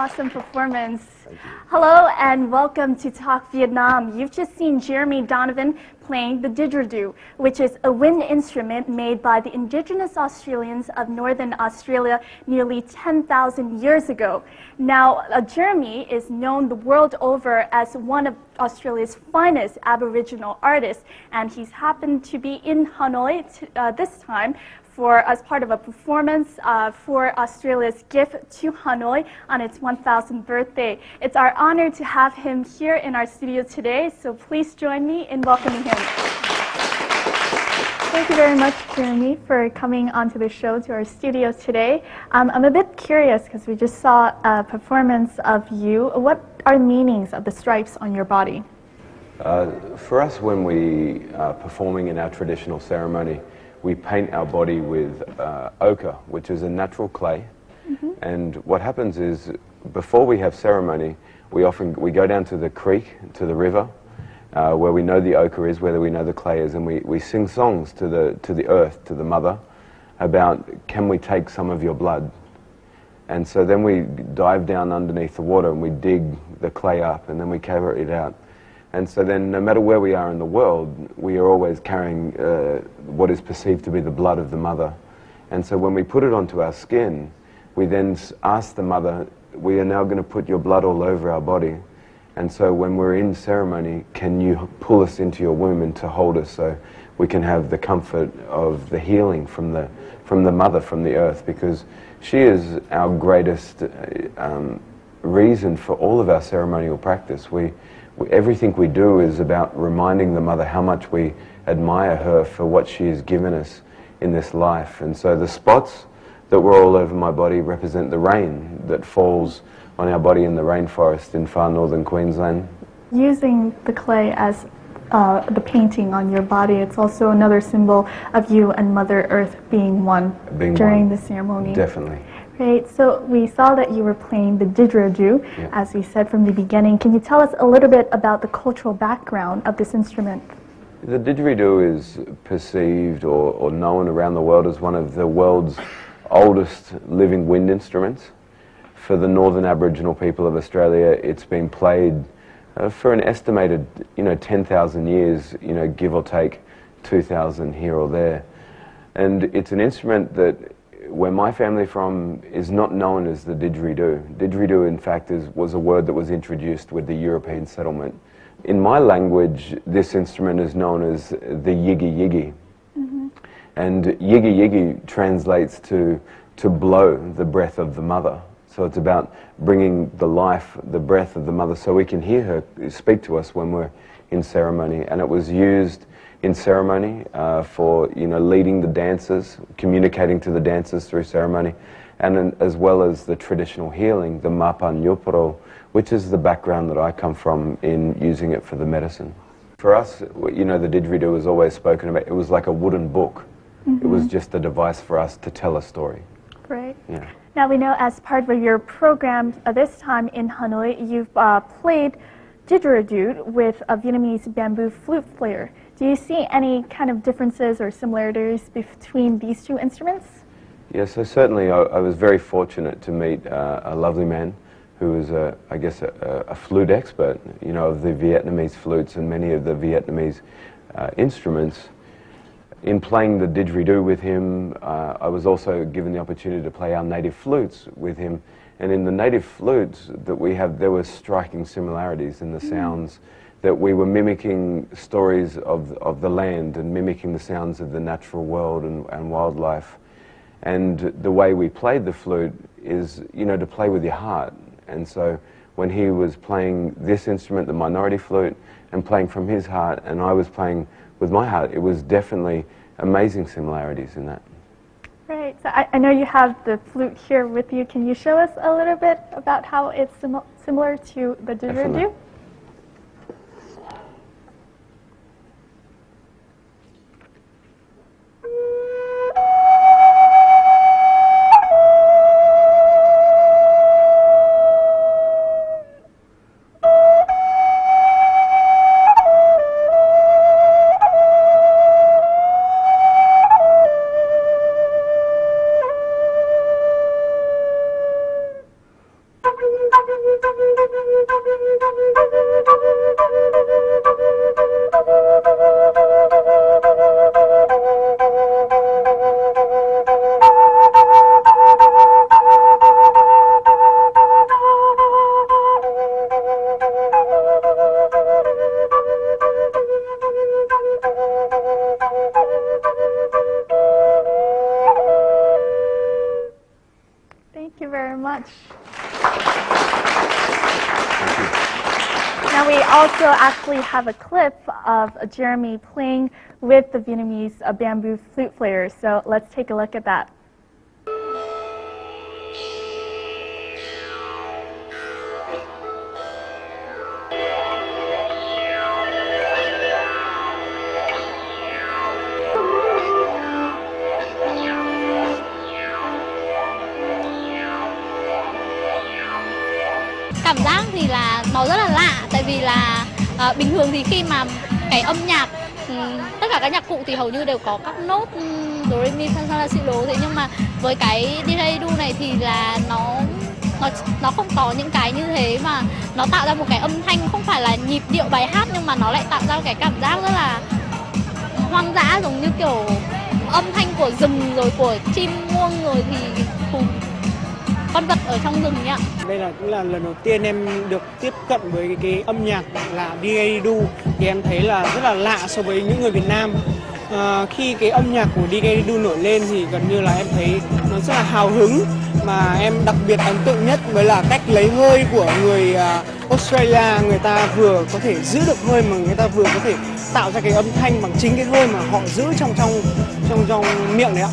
awesome performance. Hello and welcome to Talk Vietnam. You've just seen Jeremy Donovan playing the didgeridoo, which is a wind instrument made by the indigenous Australians of Northern Australia nearly 10,000 years ago. Now, Jeremy is known the world over as one of Australia's finest Aboriginal artists, and he's happened to be in Hanoi this time as part of a performance for Australia's gift to Hanoi on its 1000th birthday. It's our honor to have him here in our studio today, so please join me in welcoming him. Thank you very much, Jeremy, for coming onto the show to our studio today. I'm a bit curious because we just saw a performance of you. What are the meanings of the stripes on your body? For us, when we are performing in our traditional ceremony, we paint our body with ochre, which is a natural clay. Mm-hmm. And what happens is, before we have ceremony, we go down to the creek, to the river, where we know the ochre is, where we know the clay is, and we sing songs to the earth, to the mother, about, can we take some of your blood? And so then we dive down underneath the water and we dig the clay up, and then we carry it out. And so then, no matter where we are in the world, we are always carrying what is perceived to be the blood of the mother. And so when we put it onto our skin, we then ask the mother, we are now going to put your blood all over our body. And so when we're in ceremony, can you pull us into your womb and to hold us so we can have the comfort of the healing from the mother, from the earth, because she is our greatest reason for all of our ceremonial practice. Everything we do is about reminding the mother how much we admire her for what she has given us in this life. And so the spots that were all over my body represent the rain that falls on our body in the rainforest in far northern Queensland. Using the clay as the painting on your body, it's also another symbol of you and Mother Earth being one during the ceremony. Definitely. Right, so we saw that you were playing the didgeridoo, yeah, as we said from the beginning. Can you tell us a little bit about the cultural background of this instrument? The didgeridoo is perceived or known around the world as one of the world's oldest living wind instruments. For the northern Aboriginal people of Australia, it's been played for an estimated 10,000 years, give or take 2,000 here or there. And it's an instrument that, where my family from, is not known as the didgeridoo. Didgeridoo, in fact, was a word that was introduced with the European settlement. In my language, this instrument is known as the yigi yigi. Mm-hmm. And yigi yigi translates to blow the breath of the mother. So it's about bringing the life, the breath of the mother, so we can hear her speak to us when we're in ceremony. And it was used in ceremony for leading the dancers, communicating to the dancers through ceremony, and as well as the traditional healing, the Mapan Yuparo, which is the background that I come from in using it for the medicine. For us, the didgeridoo was always spoken about. It was like a wooden book. Mm-hmm. It was just a device for us to tell a story. Right. Yeah. Now we know, as part of your program this time in Hanoi, you've played didgeridoo with a Vietnamese bamboo flute player. Do you see any kind of differences or similarities between these two instruments? Yeah, so certainly I was very fortunate to meet a lovely man who was, a flute expert, of the Vietnamese flutes and many of the Vietnamese instruments. In playing the didgeridoo with him, I was also given the opportunity to play our native flutes with him. And in the native flutes that we have, there were striking similarities in the sounds, that we were mimicking stories of the land and mimicking the sounds of the natural world and wildlife. And the way we played the flute is, to play with your heart. And so when he was playing this instrument, the minority flute, and playing from his heart, and I was playing with my heart, it was definitely amazing similarities in that. Right, so I know you have the flute here with you. Can you show us a little bit about how it's similar to the didgeridoo? much. Now we also actually have a clip of Jeremy playing with the Vietnamese bamboo flute players, so let's take a look at that. Cảm giác thì là nó rất là lạ, tại vì là bình thường thì khi mà cái âm nhạc, tất cả các nhạc cụ thì hầu như đều có các nốt do re mi fa sol la si đố, thế nhưng mà với cái didgeridoo này thì là nó không có những cái như thế, mà nó tạo ra một cái âm thanh không phải là nhịp điệu bài hát, nhưng mà nó lại tạo ra cái cảm giác rất là hoang dã, giống như kiểu âm thanh của rừng rồi của chim muông rồi thì con vật ở trong rừng nhá. Đây cũng là lần đầu tiên em được tiếp cận với cái âm nhạc là didgeridoo, thì em thấy là rất là lạ so với những người Việt Nam. Khi cái âm nhạc của didgeridoo nổi lên thì gần như là em thấy nó rất là hào hứng, mà em đặc biệt ấn tượng nhất mới là cách lấy hơi của người Australia. Người ta vừa có thể giữ được hơi mà người ta vừa có thể tạo ra cái âm thanh bằng chính cái hơi mà họ giữ trong miệng đấy ạ.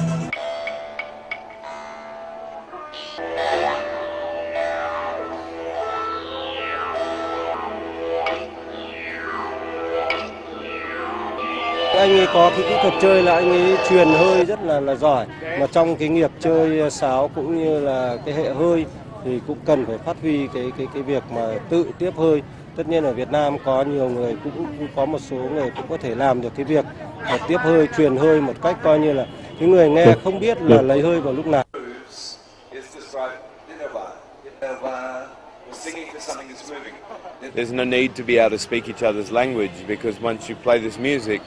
Anh ấy có cái kỹ thuật chơi là anh ấy truyền hơi rất là giỏi, mà trong cái nghiệp chơi sáo cũng như là cái hệ hơi thì cũng cần phải phát huy cái việc mà tự tiếp hơi. Tất nhiên ở Việt Nam có nhiều người cũng có một số người cũng có thể làm được cái việc tiếp hơi, truyền hơi một cách coi như là cái người nghe không biết là lấy hơi vào lúc nào. There's no need to be able to speak each other's language, because once you play this music,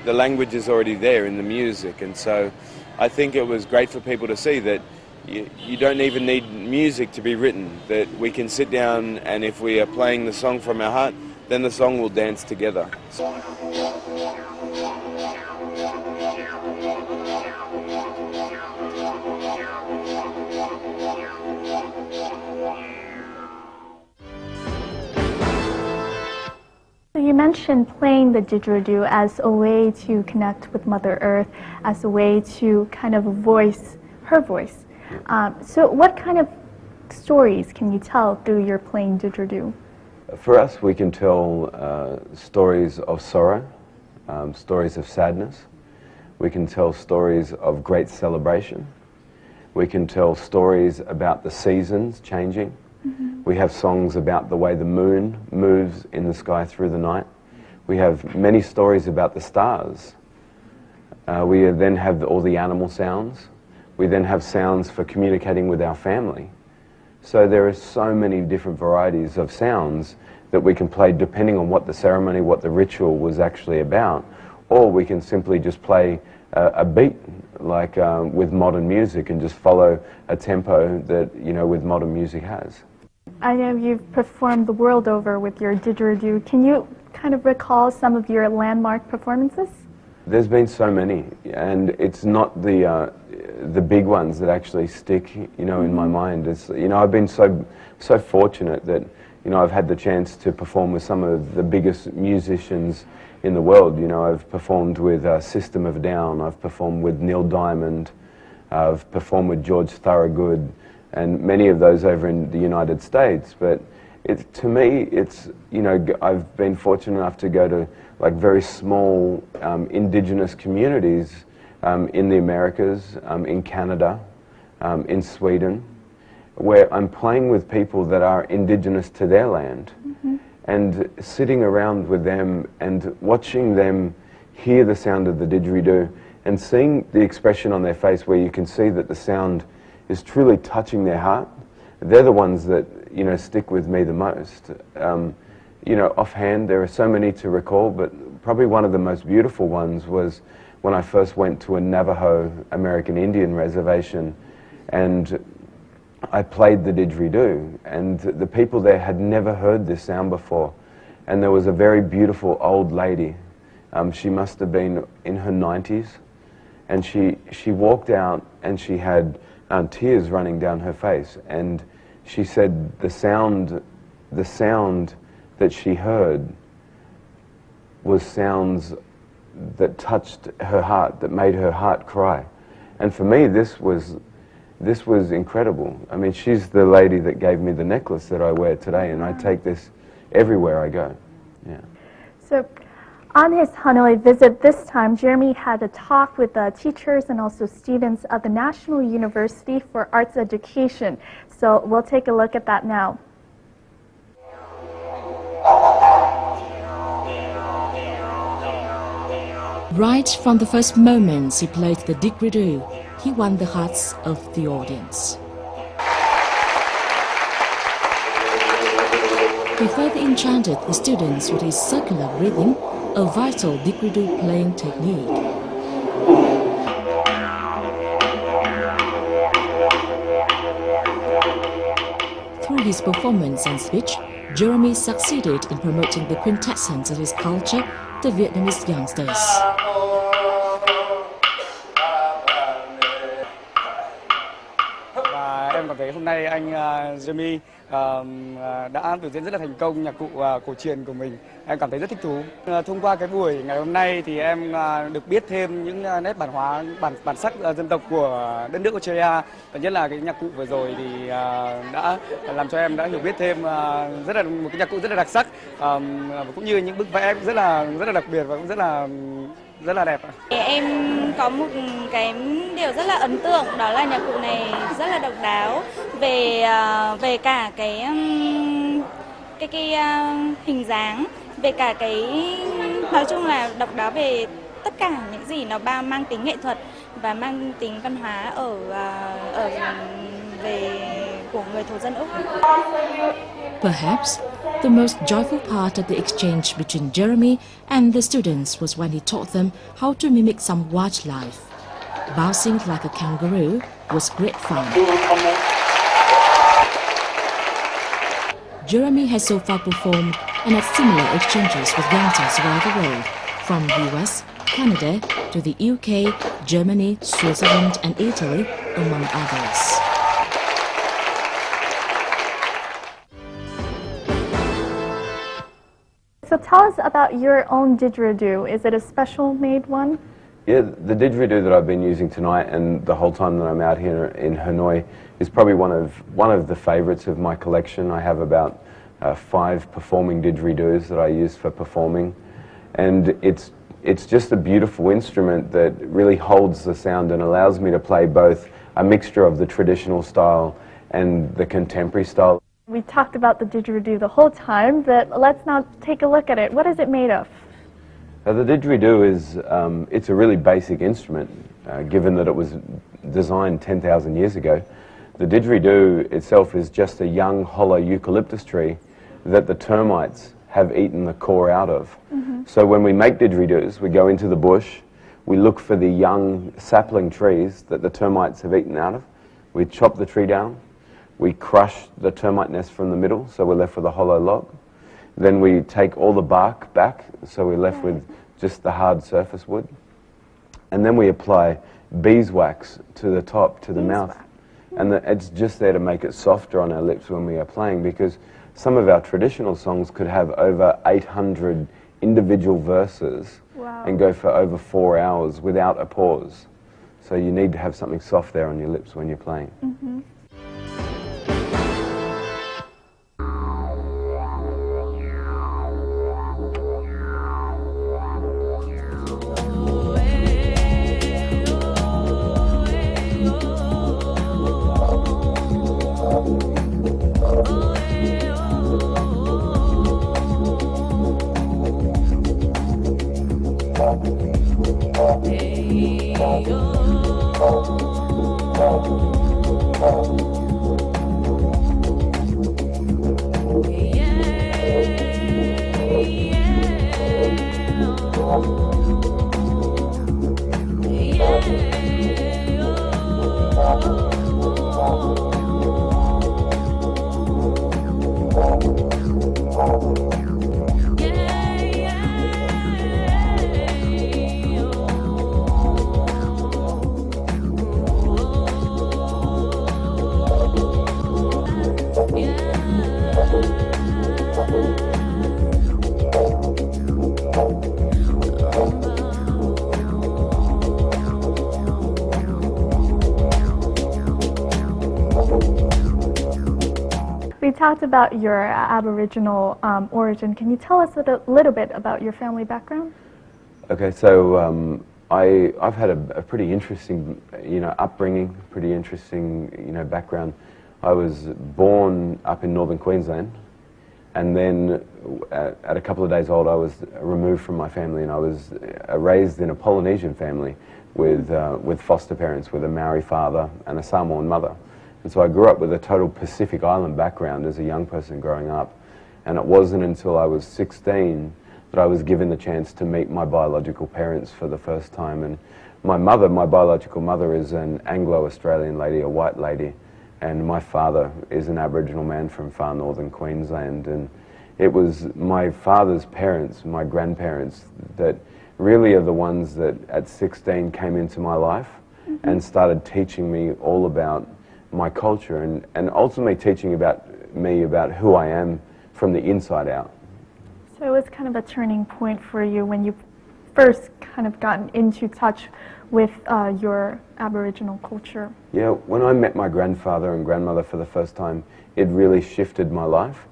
the language is already there in the music, and so I think it was great for people to see that you don't even need music to be written, that we can sit down and if we are playing the song from our heart, then the song will dance together. So you mentioned playing the didgeridoo as a way to connect with Mother Earth, as a way to kind of voice her voice. So what kind of stories can you tell through your playing didgeridoo? For us, we can tell stories of sorrow, stories of sadness. We can tell stories of great celebration. We can tell stories about the seasons changing. We have songs about the way the moon moves in the sky through the night. We have many stories about the stars. We then have all the animal sounds. We then have sounds for communicating with our family. So there are so many different varieties of sounds that we can play depending on what the ceremony, what the ritual was actually about. Or we can simply just play a beat, like with modern music, and just follow a tempo that, with modern music has. I know you've performed the world over with your didgeridoo. Can you kind of recall some of your landmark performances? There's been so many, and it's not the big ones that actually stick, in my mind. It's, I've been so fortunate that, I've had the chance to perform with some of the biggest musicians in the world. I've performed with System of a Down, I've performed with Neil Diamond, I've performed with George Thorogood, and many of those over in the United States. But to me, it's, I've been fortunate enough to go to like very small indigenous communities in the Americas, in Canada, in Sweden, where I'm playing with people that are indigenous to their land, and sitting around with them and watching them hear the sound of the didgeridoo and seeing the expression on their face where you can see that the sound is truly touching their heart. They're the ones that, stick with me the most. Offhand, there are so many to recall, but probably one of the most beautiful ones was when I first went to a Navajo American Indian reservation, and I played the didgeridoo, and the people there had never heard this sound before. And there was a very beautiful old lady. She must have been in her 90s, and she walked out, and she had tears running down her face, and she said the sound that she heard was sounds that touched her heart, that made her heart cry. And for me, this was incredible. I mean, she's the lady that gave me the necklace that I wear today, and I take this everywhere I go. Yeah. So, on his Hanoi visit this time, Jeremy had a talk with the teachers and also students of the National University for Arts Education. So we'll take a look at that now. Right from the first moments he played the didgeridoo, he won the hearts of the audience. He further enchanted the students with his circular breathing, a vital didgeridoo playing technique. Through his performance and speech, Jeremy succeeded in promoting the quintessence of his culture to Vietnamese youngsters. Em cảm thấy hôm nay anh Jeremy đã biểu diễn rất là thành công nhạc cụ cổ truyền của mình. Em cảm thấy rất thích thú. Thông qua cái buổi ngày hôm nay thì em được biết thêm những nét bản sắc dân tộc của đất nước Australia. Và nhất là cái nhạc cụ vừa rồi thì đã làm cho em đã hiểu biết thêm một cái nhạc cụ rất là đặc sắc, cũng như những bức vẽ rất là đặc biệt và cũng rất là đẹp. Em có một cái điều rất là ấn tượng, đó là nhạc cụ này rất là độc đáo về cả cái hình dáng, về cả nói chung là độc đáo về tất cả những gì nó mang tính nghệ thuật và mang tính văn hóa của người thổ dân Úc. Perhaps the most joyful part of the exchange between Jeremy and the students was when he taught them how to mimic some wildlife. Bouncing like a kangaroo was great fun. Jeremy has so far performed and had similar exchanges with youngsters around the world, from the US, Canada to the UK, Germany, Switzerland and Italy, among others. So tell us about your own didgeridoo. Is it a special made one? Yeah, the didgeridoo that I've been using tonight and the whole time that I'm out here in Hanoi is probably one of the favorites of my collection. I have about 5 performing didgeridoos that I use for performing, and it's just a beautiful instrument that really holds the sound and allows me to play both a mixture of the traditional style and the contemporary style. We talked about the didgeridoo the whole time, but let's now take a look at it. What is it made of? The didgeridoo is it's a really basic instrument, given that it was designed 10,000 years ago. The didgeridoo itself is just a young hollow eucalyptus tree that the termites have eaten the core out of. So when we make didgeridoos, we go into the bush, we look for the young sapling trees that the termites have eaten out of, we chop the tree down, we crush the termite nest from the middle, so we're left with a hollow log. Then we take all the bark back, so we're left with just the hard surface wood. And then we apply beeswax to the top, to the mouth. And it's just there to make it softer on our lips when we are playing, because some of our traditional songs could have over 800 individual verses and go for over 4 hours without a pause. So you need to have something soft there on your lips when you're playing. talked about your Aboriginal origin. Can you tell us a little bit about your family background? Okay, so I've had a pretty interesting, upbringing, pretty interesting, background. I was born up in northern Queensland, and then at a couple of days old I was removed from my family, and I was raised in a Polynesian family with foster parents, with a Maori father and a Samoan mother. And so I grew up with a total Pacific Island background as a young person growing up, and it wasn't until I was 16 that I was given the chance to meet my biological parents for the first time. And my mother, my biological mother, is an Anglo-Australian lady, a white lady, and my father is an Aboriginal man from far northern Queensland. And it was my father's parents, my grandparents, that really are the ones that at 16 came into my life and started teaching me all about my culture and ultimately teaching me about who I am from the inside out. So it was kind of a turning point for you when you first kind of gotten into touch with your Aboriginal culture. Yeah, when I met my grandfather and grandmother for the first time, it really shifted my life,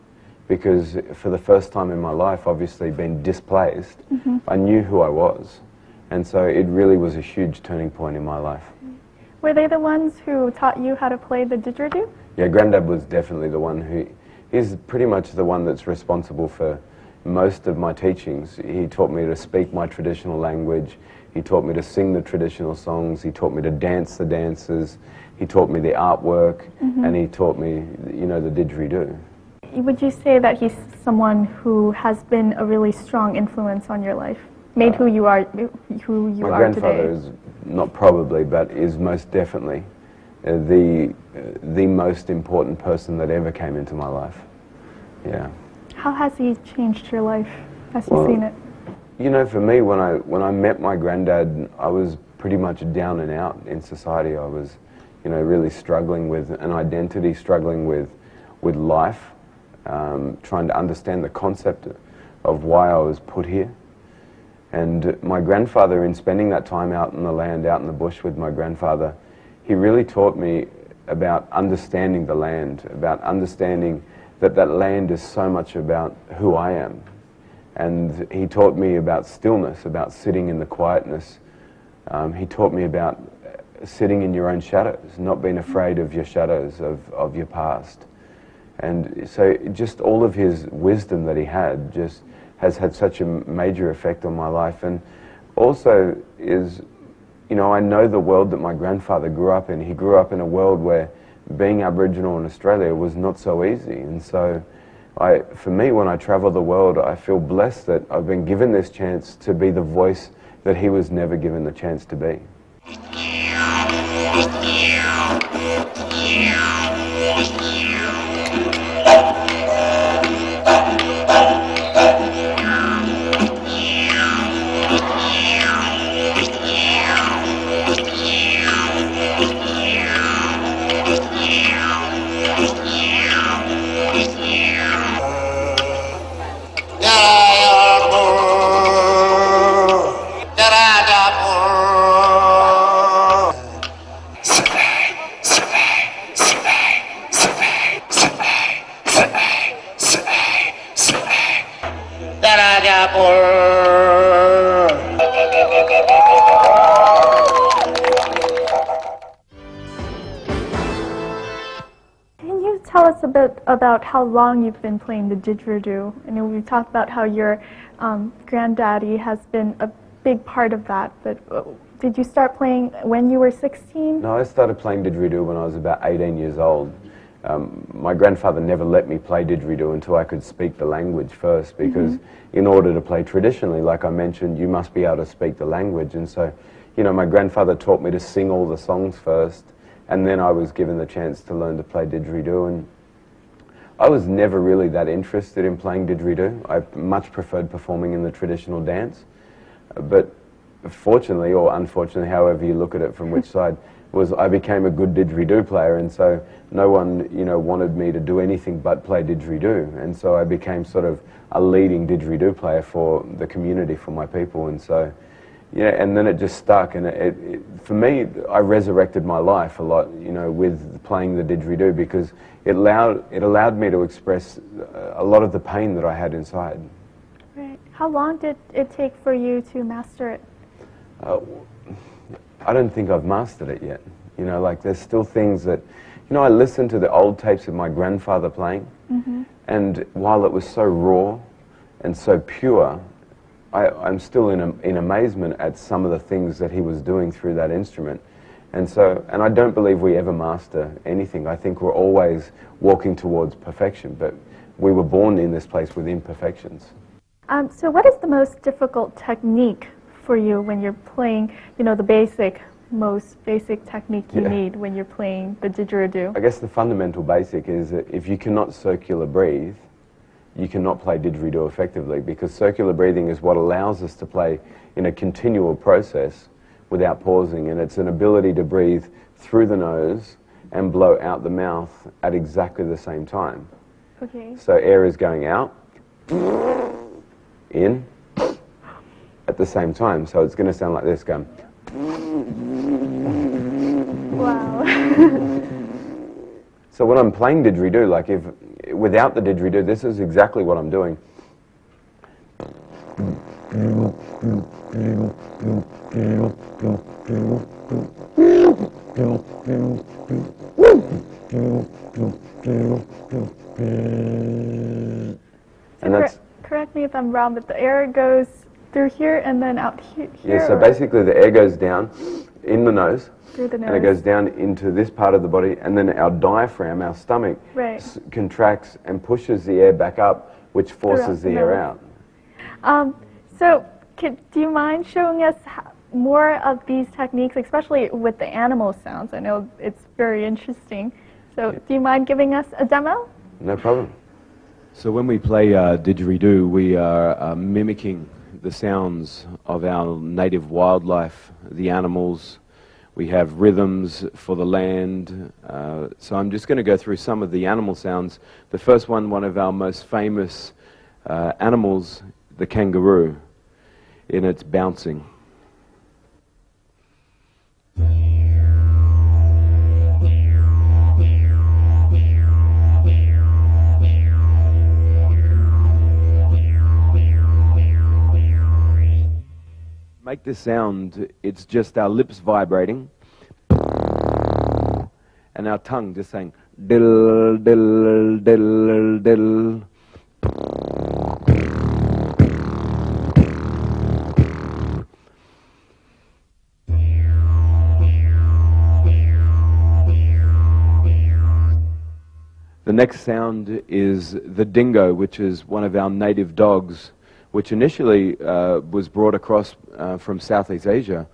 because for the first time in my life, obviously being displaced, I knew who I was. And so it really was a huge turning point in my life. Were they the ones who taught you how to play the didgeridoo? Yeah, Granddad was definitely the one he's pretty much the one that's responsible for most of my teachings. He taught me to speak my traditional language, he taught me to sing the traditional songs, he taught me to dance the dances, he taught me the artwork, and he taught me, the didgeridoo. Would you say that he's someone who has been a really strong influence on your life? Made who you are today? My grandfather is not probably, but is most definitely the most important person that ever came into my life. Yeah. How has he changed your life as you've seen it? For me, when I met my granddad, I was pretty much down and out in society. I was, really struggling with an identity, struggling with life, trying to understand the concept of why I was put here. And my grandfather, in spending that time out in the land, out in the bush with my grandfather, he really taught me about understanding the land, about understanding that land is so much about who I am. And he taught me about stillness, about sitting in the quietness. He taught me about sitting in your own shadows, not being afraid of your shadows, of your past. And so just all of his wisdom that he had just has had such a major effect on my life. And also is, I know the world that my grandfather grew up in. He grew up in a world where being Aboriginal in Australia was not so easy. And so for me, when I travel the world, I feel blessed that I've been given this chance to be the voice that he was never given the chance to be. Can you tell us a bit about how long you've been playing the didgeridoo? I know we talked about how your granddaddy has been a big part of that, but did you start playing when you were 16? No, I started playing didgeridoo when I was about 18 years old. My grandfather never let me play didgeridoo until I could speak the language first, because in order to play traditionally, like I mentioned, you must be able to speak the language. And so, my grandfather taught me to sing all the songs first, and then I was given the chance to learn to play didgeridoo. And I was never really that interested in playing didgeridoo. I much preferred performing in the traditional dance. But fortunately, or unfortunately, however you look at it from which side, I became a good didgeridoo player, and so no one, wanted me to do anything but play didgeridoo. And so I became sort of a leading didgeridoo player for the community, for my people. And so Yeah, and then it just stuck, and for me, I resurrected my life a lot, you know, with playing the didgeridoo, because it allowed me to express a lot of the pain that I had inside. Right. How long did it take for you to master it? I don't think I've mastered it yet. You know, like there's still things that, you know, I listened to the old tapes of my grandfather playing, and while it was so raw and so pure, I'm still in amazement at some of the things that he was doing through that instrument. And I don't believe we ever master anything. I think we're always walking towards perfection, but we were born in this place with imperfections. So what is the most difficult technique for you when you're playing, you know, the most basic technique you need when you're playing the didgeridoo? I guess the fundamental basic is that if you cannot circular breathe, you cannot play didgeridoo effectively, because circular breathing is what allows us to play in a continual process without pausing, and it's an ability to breathe through the nose and blow out the mouth at exactly the same time. Okay. So air is going out, in, at the same time, so it's going to sound like this, going. Wow. So when I'm playing didgeridoo, like without the didgeridoo, this is exactly what I'm doing. And that's, correct me if I'm wrong, but the air goes through here and then out here? Yeah, so basically the air goes down in the nose, through the nose, and it goes down into this part of the body, and then our diaphragm, our stomach, contracts and pushes the air back up, which forces the air out. So do you mind showing us more of these techniques, especially with the animal sounds? I know it's very interesting. So do you mind giving us a demo? No problem. So when we play didgeridoo, we are mimicking the sounds of our native wildlife, the animals. We have rhythms for the land. So I'm just going to go through some of the animal sounds. The first one of our most famous animals, the kangaroo, in its bouncing. Make this sound, it's just our lips vibrating and our tongue just saying dill, dill, dill, dill. The next sound is the dingo, which is one of our native dogs, which initially was brought across from Southeast Asia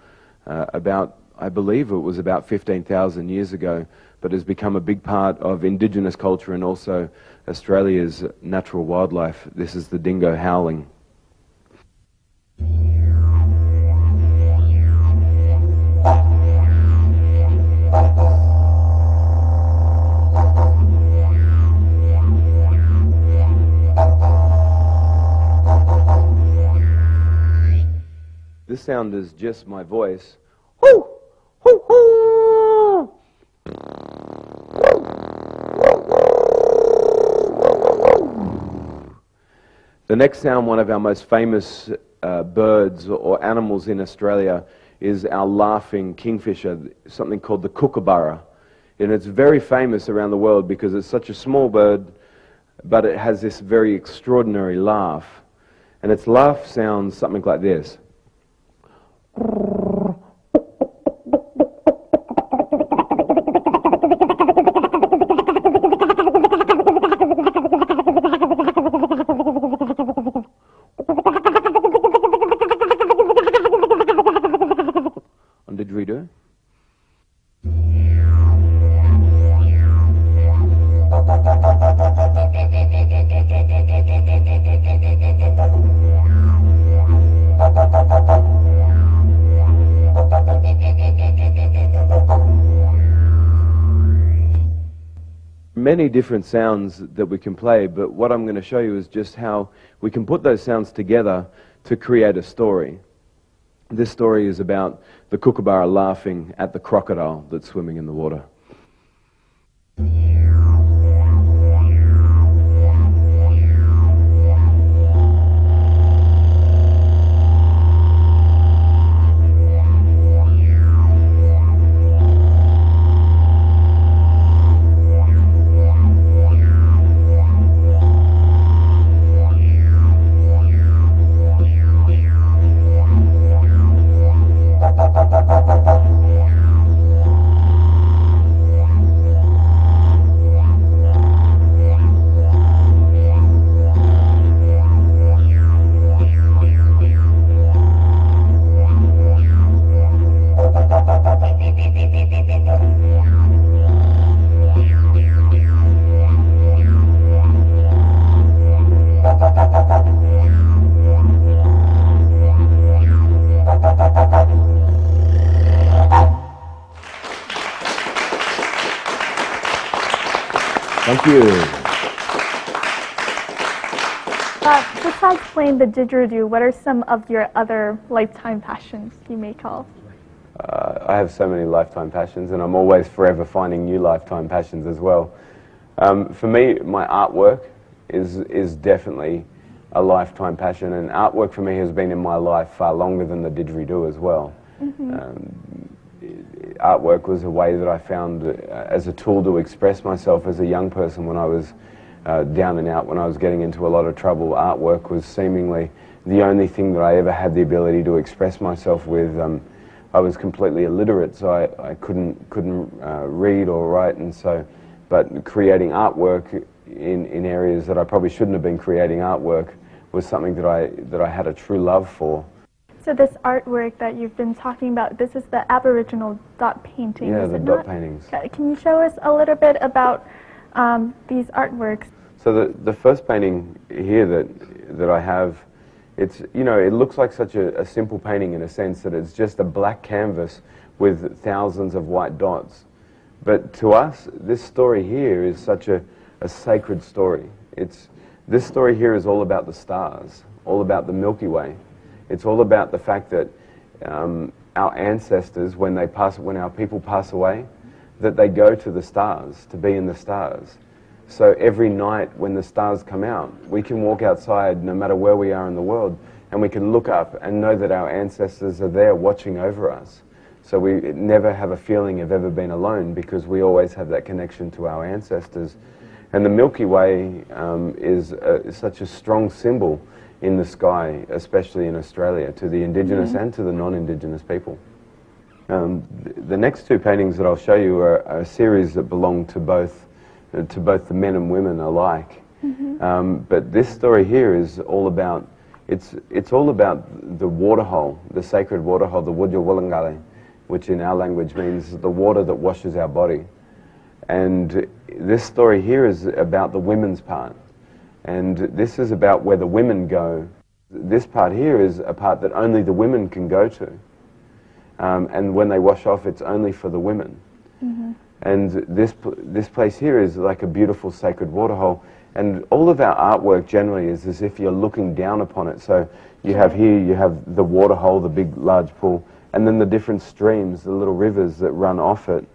about, I believe it was about 15,000 years ago, but has become a big part of indigenous culture and also Australia's natural wildlife. This is the dingo howling. This sound is just my voice. Hoo! Hoo! Hoo! The next sound, one of our most famous birds or animals in Australia, is our laughing kingfisher, something called the kookaburra. And it's very famous around the world because it's such a small bird, but it has this very extraordinary laugh. And its laugh sounds something like this. On didgeridoo. Many different sounds that we can play, but what I'm going to show you is just how we can put those sounds together to create a story. This story is about the kookaburra laughing at the crocodile that's swimming in the water. Thank you. Besides playing the didgeridoo, what are some of your other lifetime passions, you may call? I have so many lifetime passions, and I'm always forever finding new lifetime passions as well. For me, my artwork is definitely a lifetime passion, and artwork for me has been in my life far longer than the didgeridoo as well. Artwork was a way that I found as a tool to express myself as a young person when I was down and out, when I was getting into a lot of trouble. Artwork was seemingly the only thing that I ever had the ability to express myself with. I was completely illiterate, so I couldn't read or write, and so, but creating artwork in areas that I probably shouldn't have been creating artwork was something that I had a true love for. So this artwork that you've been talking about, this is the Aboriginal dot painting, Yeah, is the it dot not? paintings. Can you show us a little bit about these artworks? So the first painting here that I have, it's, you know, it looks like such a simple painting in a sense that it's just a black canvas with thousands of white dots. But to us, this story here is such a sacred story. This story here is all about the stars, all about the Milky Way. It's all about the fact that our ancestors, when our people pass away, that they go to the stars, to be in the stars. So every night when the stars come out, we can walk outside no matter where we are in the world, and we can look up and know that our ancestors are there watching over us. So we never have a feeling of ever being alone, because we always have that connection to our ancestors. And the Milky Way is such a strong symbol in the sky, especially in Australia, to the Indigenous and to the non-Indigenous people. The next two paintings that I'll show you are a series that belong to both the men and women alike. But this story here is all about, it's all about the waterhole, the sacred waterhole, the Wudja Wollongale, which in our language means the water that washes our body. And this story here is about the women's part. And this is about where the women go. This part here is a part that only the women can go to. And when they wash off, it's only for the women. And this place here is like a beautiful sacred waterhole. And all of our artwork generally is as if you're looking down upon it. So you have here, you have the waterhole, the big large pool, and then the different streams, the little rivers that run off it.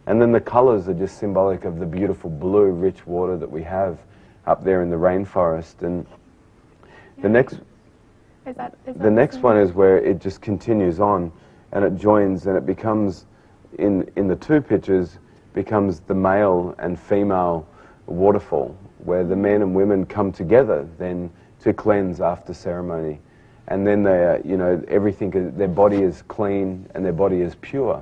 And then the colors are just symbolic of the beautiful blue, rich water that we have up there in the rainforest. And the next one is where it just continues on, and it joins, and it becomes, in the two pictures, becomes the male and female waterfall, where the men and women come together then to cleanse after ceremony. And then they are, you know, everything, their body is clean and their body is pure.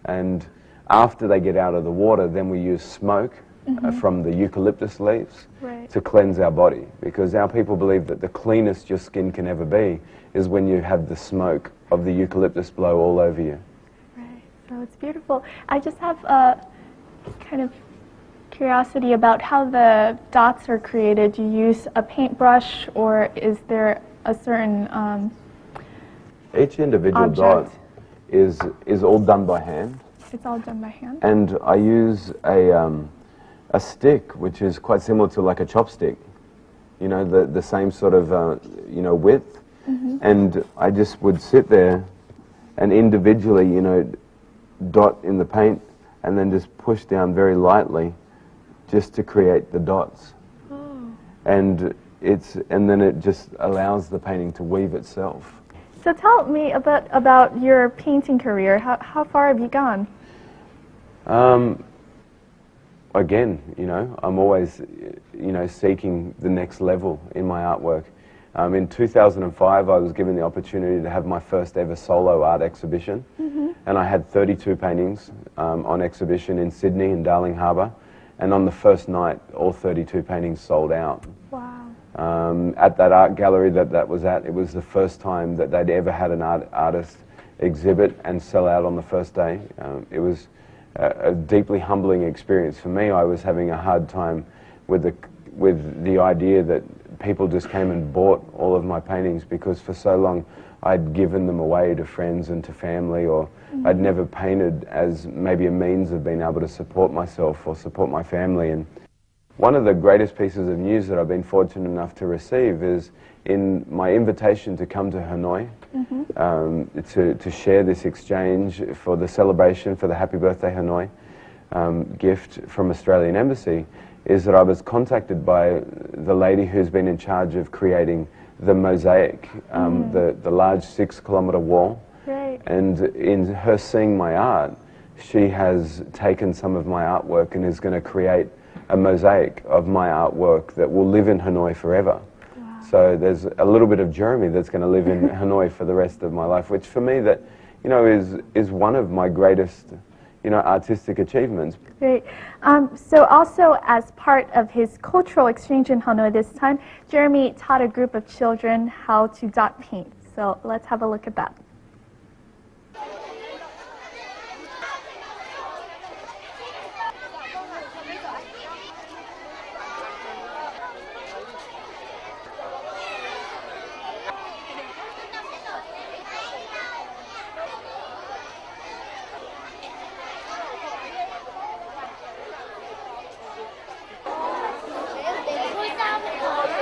And after they get out of the water, then we use smoke from the eucalyptus leaves to cleanse our body, because our people believe that the cleanest your skin can ever be is when you have the smoke of the eucalyptus blow all over you. Right, so it's beautiful. I just have a kind of curiosity about how the dots are created. Do you use a paintbrush, or is there a certain Each individual object? dot is all done by hand. It's all done by hand? And I use a stick, which is quite similar to like a chopstick, you know, the same sort of, you know, width. And I just would sit there and individually, you know, dot in the paint and then just push down very lightly just to create the dots. And then it just allows the painting to weave itself. So tell me about your painting career. How far have you gone? Again, you know, I'm always, you know, seeking the next level in my artwork. In 2005, I was given the opportunity to have my first ever solo art exhibition, and I had 32 paintings on exhibition in Sydney and Darling Harbour, and on the first night, all 32 paintings sold out. Wow. At that art gallery that was at, it was the first time that they'd ever had an artist exhibit and sell out on the first day. It was a deeply humbling experience for me. I was having a hard time with the idea that people just came and bought all of my paintings, because for so long I'd given them away to friends and to family, or I'd never painted as maybe a means of being able to support myself or support my family. And one of the greatest pieces of news that I've been fortunate enough to receive is in my invitation to come to Hanoi to share this exchange for the celebration for the Happy Birthday Hanoi gift from Australian Embassy, is that I was contacted by the lady who's been in charge of creating the mosaic, the large 6-kilometre wall. Right. And in her seeing my art, she has taken some of my artwork and is going to create a mosaic of my artwork that will live in Hanoi forever. Wow. So there's a little bit of Jeremy that's going to live in Hanoi for the rest of my life, which for me, that, you know, is one of my greatest, you know, artistic achievements. Great. So also as part of his cultural exchange in Hanoi this time, Jeremy taught a group of children how to dot paint. So let's have a look at that.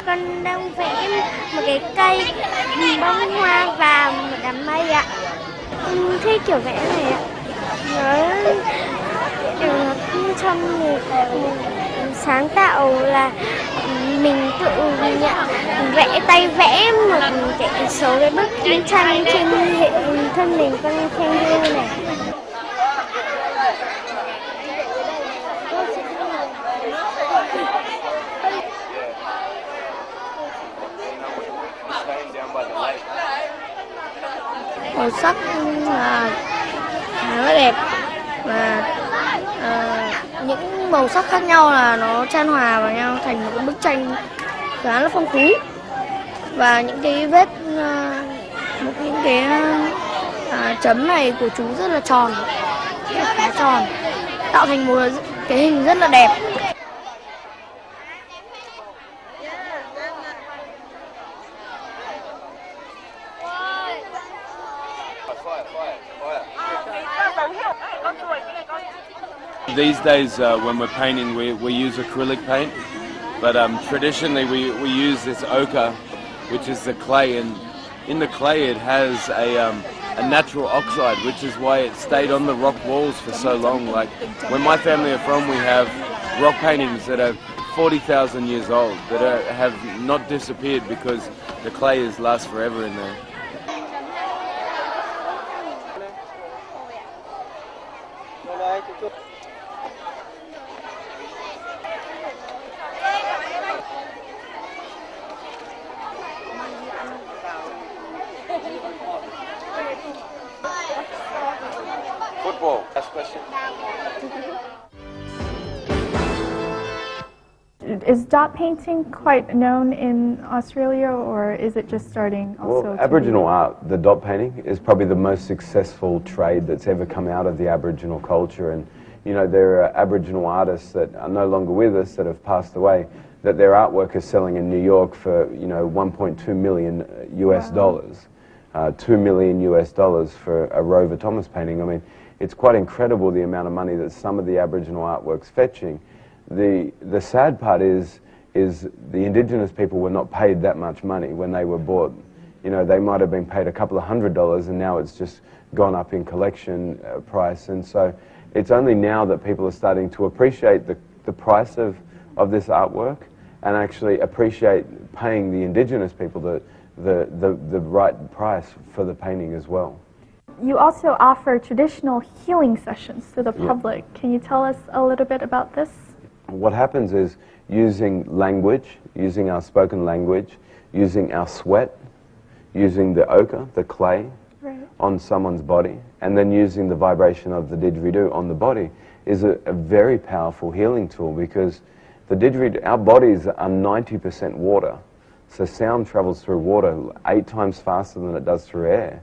Con đang vẽ một cái cây, bông hoa và một đám mây ạ. Con thích kiểu vẽ này ạ. Nó trong một sáng tạo là mình tự nhận vẽ tay, vẽ một cái số cái bức tranh trên thân mình, con kangaroo này. Màu sắc là rất đẹp, và những màu sắc khác nhau là nó chan hòa vào nhau thành một cái bức tranh khá là phong phú, và những cái vết những cái chấm này của chú rất là tròn, rất là khá tròn, tạo thành một cái hình rất là đẹp. These days, when we're painting, we use acrylic paint, but traditionally we use this ochre, which is the clay, and in the clay it has a natural oxide, which is why it stayed on the rock walls for so long. Like, where my family are from, we have rock paintings that are 40,000 years old, that have not disappeared because the clay lasts forever in there. Football, last question. Is dot painting quite known in Australia, or is it just starting also? Well, Aboriginal art, the dot painting, is probably the most successful trade that's ever come out of the Aboriginal culture. And, you know, there are Aboriginal artists that are no longer with us, that have passed away, that their artwork is selling in New York for, you know, 1.2 million US dollars. 2 million US dollars for a Rover Thomas painting. I mean, it's quite incredible the amount of money that some of the Aboriginal artwork's fetching. The sad part is the Indigenous people were not paid that much money when they were bought. You know, they might have been paid a couple of $100 and now it's just gone up in collection price. And so it's only now that people are starting to appreciate the price of this artwork and actually appreciate paying the indigenous people the right price for the painting as well. You also offer traditional healing sessions to the public. Can you tell us a little bit about this? What happens is using language, using our spoken language, using our sweat, using the ochre, the clay, on someone's body, and then using the vibration of the didgeridoo on the body is a very powerful healing tool, because the didgeridoo, our bodies are 90% water. So sound travels through water 8 times faster than it does through air.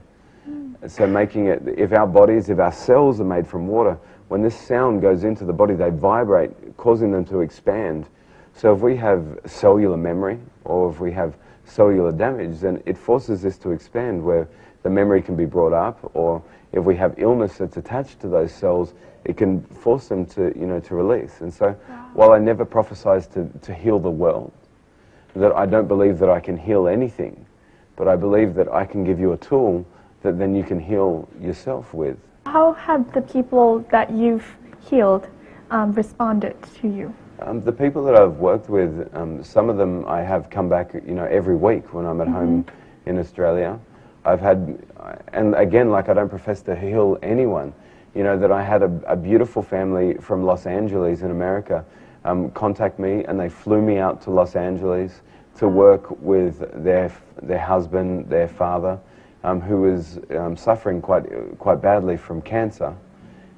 So making it, if our cells are made from water, when this sound goes into the body, they vibrate, causing them to expand. So if we have cellular memory, or if we have cellular damage, then it forces this to expand, where the memory can be brought up, or if we have illness that's attached to those cells, it can force them to, to release. And so, while I never prophesize to heal the world, that I don't believe that I can heal anything, but I believe that I can give you a tool that then you can heal yourself with. How have the people that you've healed responded to you? The people that I've worked with, some of them I have come back, every week when I'm at home in Australia. I've had, and again, like, I don't profess to heal anyone, that I had a beautiful family from Los Angeles in America contact me, and they flew me out to Los Angeles to work with their husband, their father, who was suffering quite badly from cancer.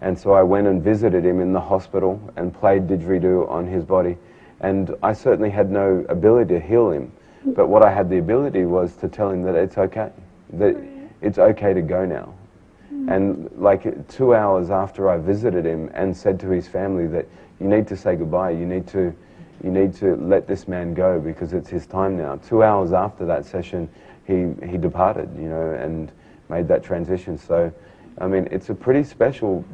And so I went and visited him in the hospital and played didgeridoo on his body. And I certainly had no ability to heal him, but what I had the ability was to tell him that it's okay, that it's okay to go now. And like 2 hours after I visited him and said to his family that you need to say goodbye, you need to let this man go because it's his time now. 2 hours after that session, he departed, and made that transition. So, I mean, it's a pretty special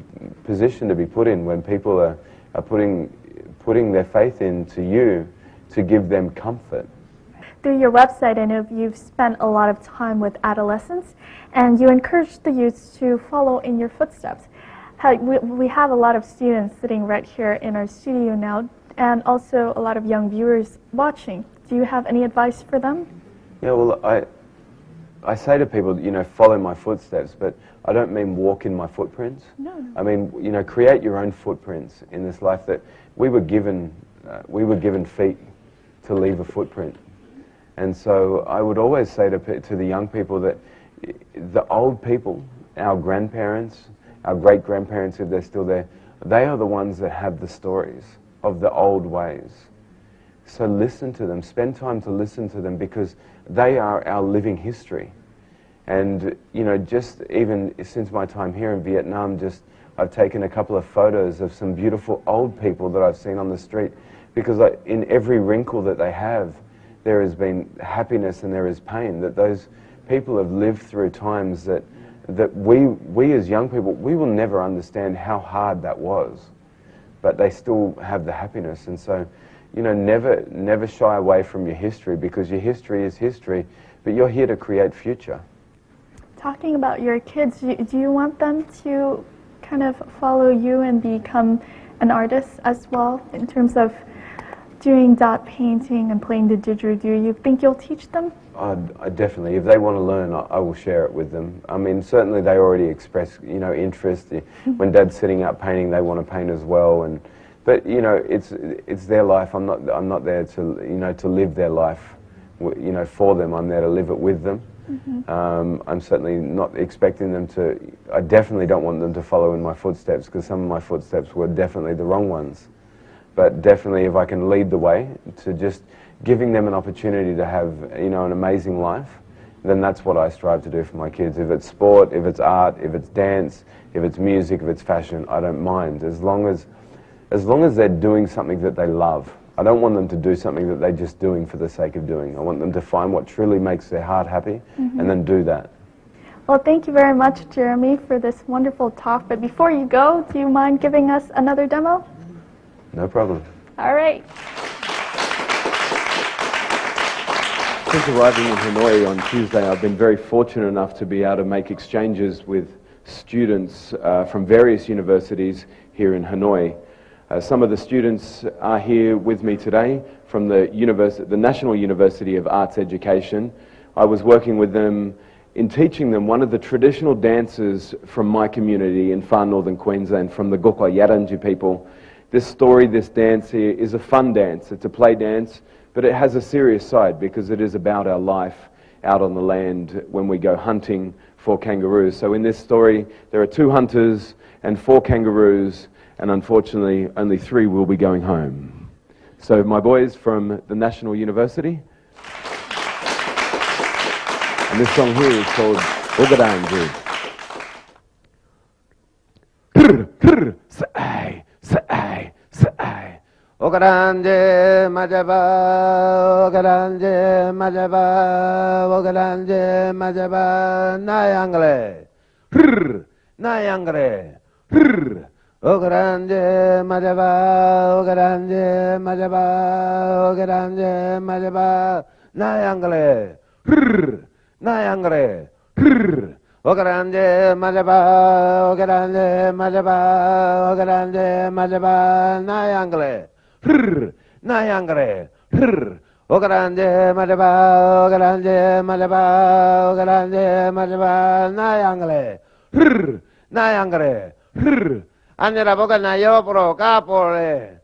position to be put in when people are putting their faith into you to give them comfort. Through your website, I know you've spent a lot of time with adolescents, and you encourage the youth to follow in your footsteps. We have a lot of students sitting right here in our studio now, and also a lot of young viewers watching. Do you have any advice for them? Yeah, well, I say to people, follow my footsteps, but I don't mean walk in my footprints. No. I mean, create your own footprints in this life. That we were given feet to leave a footprint. And so I would always say to the young people that the old people, our grandparents, our great-grandparents, if they're still there, they are the ones that have the stories of the old ways. So listen to them, spend time to listen to them, because they are our living history. And, just even since my time here in Vietnam, I've taken a couple of photos of some beautiful old people that I've seen on the street, because in every wrinkle that they have, there has been happiness and there is pain, that those people have lived through times that we as young people, we will never understand how hard that was, but they still have the happiness. And so, never shy away from your history, because your history is history, but you're here to create future. Talking about your kids, do you want them to kind of follow you and become an artist as well, in terms of doing dot painting and playing the didgeridoo? You think you'll teach them? I definitely. If they want to learn, I will share it with them. I mean, certainly they already express, interest. When Dad's sitting up painting, they want to paint as well. But it's their life. I'm not there to to live their life, for them. I'm there to live it with them. I'm certainly not expecting them to. I definitely don't want them to follow in my footsteps, because some of my footsteps were definitely the wrong ones. But definitely, if I can lead the way to just giving them an opportunity to have, an amazing life, then that's what I strive to do for my kids. If it's sport, if it's art, if it's dance, if it's music, if it's fashion, I don't mind. As long as they're doing something that they love. I don't want them to do something that they're just doing for the sake of doing. I want them to find what truly makes their heart happy, and then do that. Well, thank you very much, Jeremy, for this wonderful talk. But before you go, do you mind giving us another demo? No problem. All right. Since arriving in Hanoi on Tuesday, I've been very fortunate enough to be able to make exchanges with students from various universities here in Hanoi. Some of the students are here with me today from the National University of Arts Education. I was working with them in teaching them one of the traditional dances from my community in far northern Queensland, from the Gokwa Yaranji people. This story, this dance here, is a fun dance. It's a play dance, but it has a serious side because it is about our life out on the land when we go hunting for kangaroos. So in this story, there are 2 hunters and 4 kangaroos, and unfortunately, only 3 will be going home. So my boys from the National University, and this song here is called Ogadanji. Sa'ai, sa'ai, sa'ai. Ogadanje majaba, ogadanje majaba, ogadanje majaba, nayangle. Nayangle. Ogadanje majaba, ogadanje majaba, ogadanje majaba, nayangle. Nayangle. Ogadanje majaba, ogadanje majaba, ogadanje majaba, nayangle. Nayangle. Ogadanje majaba, ogadanje majaba, ogadanje majaba, nayangle. Nayangle. Anjara boga nayo pro kapole.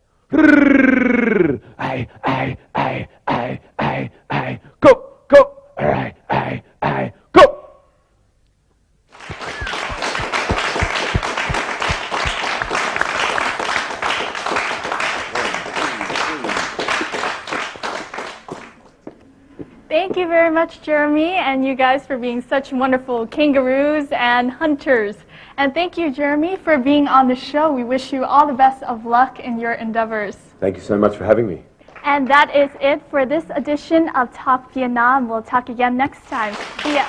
Ai ai ai ai ai ai. Go go. Ai ai ai go. Thank you very much, Jeremy, and you guys for being such wonderful kangaroos and hunters. And thank you, Jeremy, for being on the show. We wish you all the best of luck in your endeavors. Thank you so much for having me. And that is it for this edition of Talk Vietnam. We'll talk again next time. See ya.